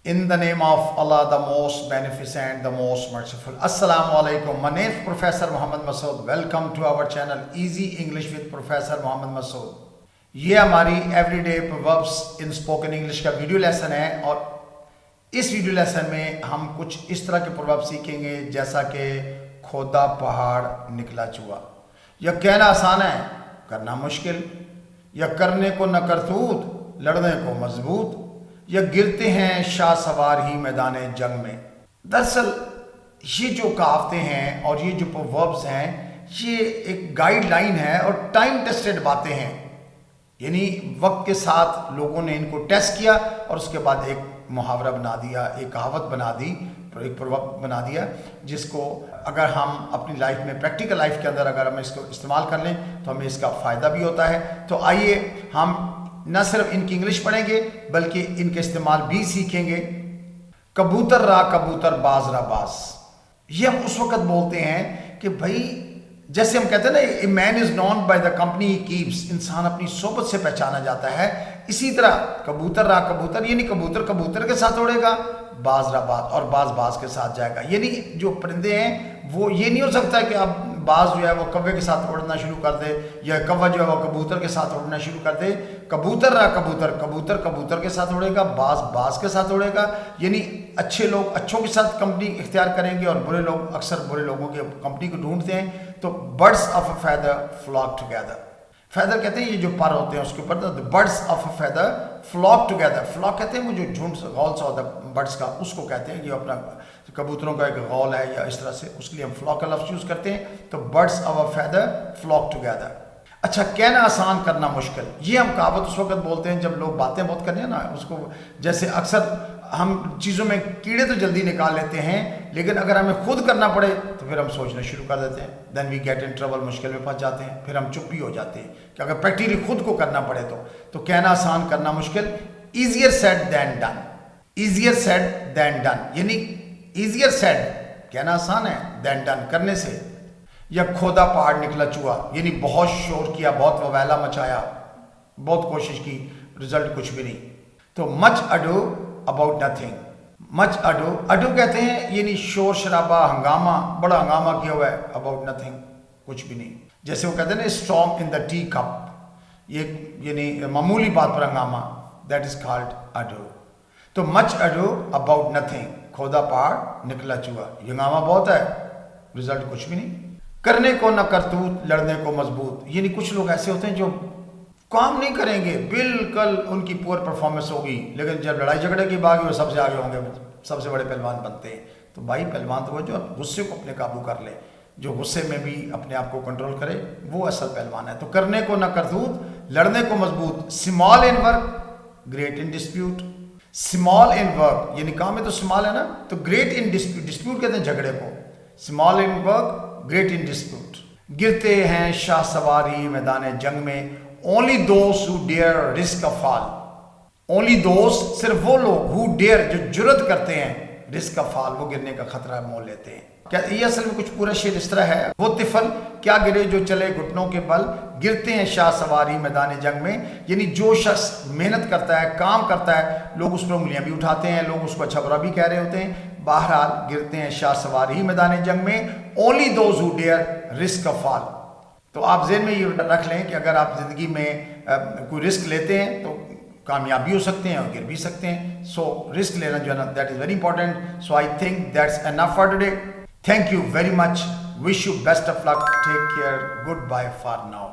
In the name of Allah, the most beneficent, the most merciful. Assalamu alaikum. My name is Professor Muhammad Masood. Welcome to our channel Easy English with Professor Muhammad Masood. ये हमारी everyday proverbs इन spoken English का video lesson है और इस video lesson में हम कुछ इस तरह के प्रोवर्ब सीखेंगे जैसा कि खोदा पहाड़ निकला चूहा। यह कहना आसान है, करना मुश्किल। यह करने को न करतूत, लड़ने को मजबूत। यह गिरते हैं शाह सवार ही मैदान जंग में। दरअसल ये जो कहावतें हैं और ये जो प्रोवर्ब्स हैं ये एक गाइडलाइन है और टाइम टेस्टेड बातें हैं, यानी वक्त के साथ लोगों ने इनको टेस्ट किया और उसके बाद एक मुहावरा बना दिया, एक कहावत बना दी, एक प्रोवर्ब बना दिया, जिसको अगर हम अपनी लाइफ में प्रैक्टिकल लाइफ के अंदर अगर हम इसको इस्तेमाल कर लें तो हमें इसका फ़ायदा भी होता है। तो आइए हम न सिर्फ इनकी इंग्लिश पढ़ेंगे बल्कि इनके इस्तेमाल भी सीखेंगे। कबूतर रा कबूतर बाज रा बाज, ये हम उस वक्त बोलते हैं कि भाई जैसे हम कहते हैं ना, a man is known by the company he keeps, इंसान अपनी सोबत से पहचाना जाता है। इसी तरह कबूतर रा कबूतर, यानी कबूतर कबूतर के साथ उड़ेगा, बाज रा बाज और बाज बाज के साथ जाएगा। यानी जो परिंदे हैं वो ये नहीं हो सकता कि अब बाज जो है वो कौवे के साथ उड़ना शुरू कर दे या कौवा जो है वो कबूतर के साथ उड़ना शुरू कर दे। कबूतर रा कबूतर, कबूतर कबूतर के साथ उड़ेगा, बाज बाज के साथ उड़ेगा। यानी अच्छे लोग अच्छों के साथ कंपनी इख्तियार करेंगे और बुरे लोग अक्सर बुरे लोगों की कंपनी को ढूंढते हैं। तो birds of a feather flock together, feather कहते हैं ये जो पर होते हैं उसके ऊपर, the birds of a feather flock together. Flock कहते हैं वो जो झुंड गौल सा होता है बर्ड्स का, उसको कहते हैं। ये अपना कबूतरों का एक गौल है या इस तरह से, उसके लिए हम फ्लॉक का लफ्ज़ यूज़ करते हैं। तो birds of a feather flock together. अच्छा, कहना आसान करना मुश्किल, ये हम कहावत उस वक्त बोलते हैं जब लोग बातें बहुत करते हैं ना, उसको जैसे अक्सर हम चीज़ों में कीड़े तो जल्दी निकाल लेते हैं, लेकिन अगर हमें खुद करना पड़े तो फिर हम सोचना शुरू कर देते हैं। Then we get in trouble, मुश्किल में फंस जाते हैं। फिर हम चुप भी हो जाते हैं कि अगर प्रैक्टिकली खुद को करना पड़े तो कहना आसान करना मुश्किल। Easier said then done, easier said then done, यानी ईजियर सेड कहना आसान है, दैन डन करने से। या खोदा पहाड़ निकला चूहा, यानी बहुत शोर किया, बहुत ववैला मचाया, बहुत कोशिश की, रिजल्ट कुछ भी नहीं। तो much ado about nothing, much ado, ado कहते हैं यानी शोर शराबा, हंगामा, बड़ा हंगामा किया हुआ है, अबाउट नथिंग कुछ भी नहीं। जैसे वो कहते हैं ना, storm in the tea cup, ये यानी मामूली बात पर हंगामा, दैट इज कॉल्ड अडू। तो मच अडू अबाउट नथिंग, खोदा पहाड़ निकला चूहा, हंगामा बहुत है, रिजल्ट कुछ भी नहीं। करने को न करतूत, लड़ने को मजबूत, यानी कुछ लोग ऐसे होते हैं जो काम नहीं करेंगे, बिल्कुल उनकी पुअर परफॉर्मेंस होगी, लेकिन जब लड़ाई झगड़े की बात वो सबसे आगे होंगे, सबसे बड़े पहलवान बनते हैं। तो भाई पहलवान तो वो जो गुस्से को अपने काबू कर ले, जो गुस्से में भी अपने आप को कंट्रोल करे, वो असल पहलवान है। तो करने को न करतूत, लड़ने को मजबूत। Small in work, great in dispute, small in work यानी काम में तो स्मॉल है ना, तो ग्रेट इन डिस्प्यूट, डिस्प्यूट कहते हैं झगड़े को, small in work great in dispute. गिरते हैं शाह सवारी मैदान जंग में, only those who dare risk a fall, only those सिर्फ वो लोग, हु डेयर जो जुर्रत करते हैं, रिस्क अ फॉल वो गिरने का खतरा मोल लेते हैं। क्या ये असल में कुछ पूरा शेर इस तरह है, वो तिफल क्या गिरे जो चले घुटनों के बल, गिरते हैं शाह सवारी मैदान जंग में, यानी जो शख्स मेहनत करता है, काम करता है, लोग उस पर उंगलियां भी उठाते हैं, लोग उसको अच्छा बुरा भी कह रहे होते हैं। बहरहाल गिरते हैं शाह सवारी मैदान जंग में, only those who dare risk a fall. तो आप ज़हन में ये रख लें कि अगर आप ज़िंदगी में कोई रिस्क लेते हैं तो कामयाब भी हो सकते हैं और गिर भी सकते हैं। सो रिस्क लेना जो है ना, that is very important. So I think that's enough for today. Thank you very much, wish you best of luck, take care, goodbye for now.